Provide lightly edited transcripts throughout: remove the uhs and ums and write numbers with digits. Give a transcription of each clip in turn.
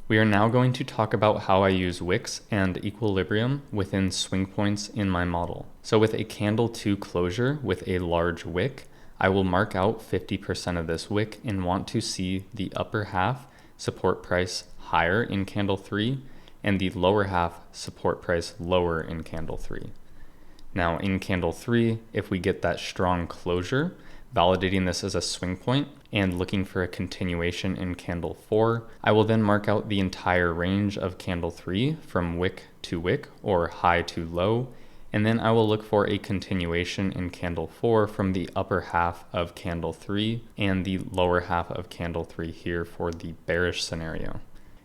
We are now going to talk about how I use wicks and equilibrium within swing points in my model. So with a candle 2 closure with a large wick, I will mark out 50% of this wick and want to see the upper half support price higher in candle 3 and the lower half support price lower in candle 3. Now in candle 3, if we get that strong closure, validating this as a swing point and looking for a continuation in candle 4, I will then mark out the entire range of candle 3 from wick to wick or high to low, and then I will look for a continuation in candle 4 from the upper half of candle 3 and the lower half of candle 3 here for the bearish scenario.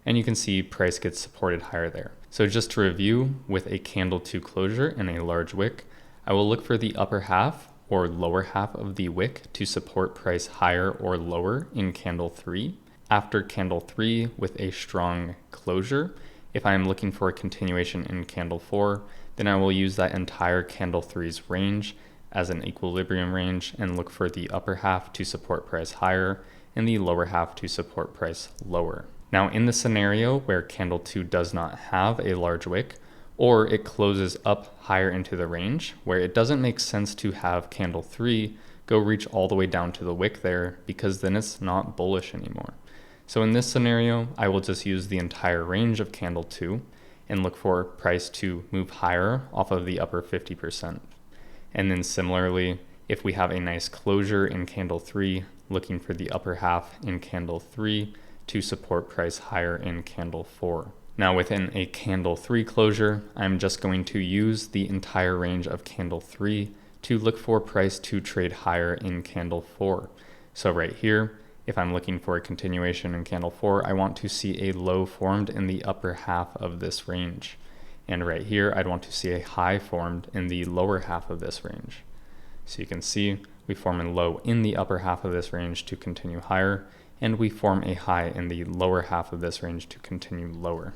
And you can see price gets supported higher there. So just to review, with a candle 2 closure and a large wick, I will look for the upper half or lower half of the wick to support price higher or lower in candle 3. After candle 3 with a strong closure, if I am looking for a continuation in candle 4, then I will use that entire candle 3's range as an equilibrium range and look for the upper half to support price higher and the lower half to support price lower. Now in the scenario where candle 2 does not have a large wick, or it closes up higher into the range, where it doesn't make sense to have candle 3 go reach all the way down to the wick there, because then it's not bullish anymore. So in this scenario, I will just use the entire range of candle 2 and look for price to move higher off of the upper 50%. And then similarly, if we have a nice closure in candle 3, looking for the upper half in candle 3 to support price higher in candle 4. Now within a candle 3 closure, I'm just going to use the entire range of candle 3 to look for price to trade higher in candle 4. So right here, if I'm looking for a continuation in candle 4, I want to see a low formed in the upper half of this range. And right here, I'd want to see a high formed in the lower half of this range. So you can see we form a low in the upper half of this range to continue higher, and we form a high in the lower half of this range to continue lower.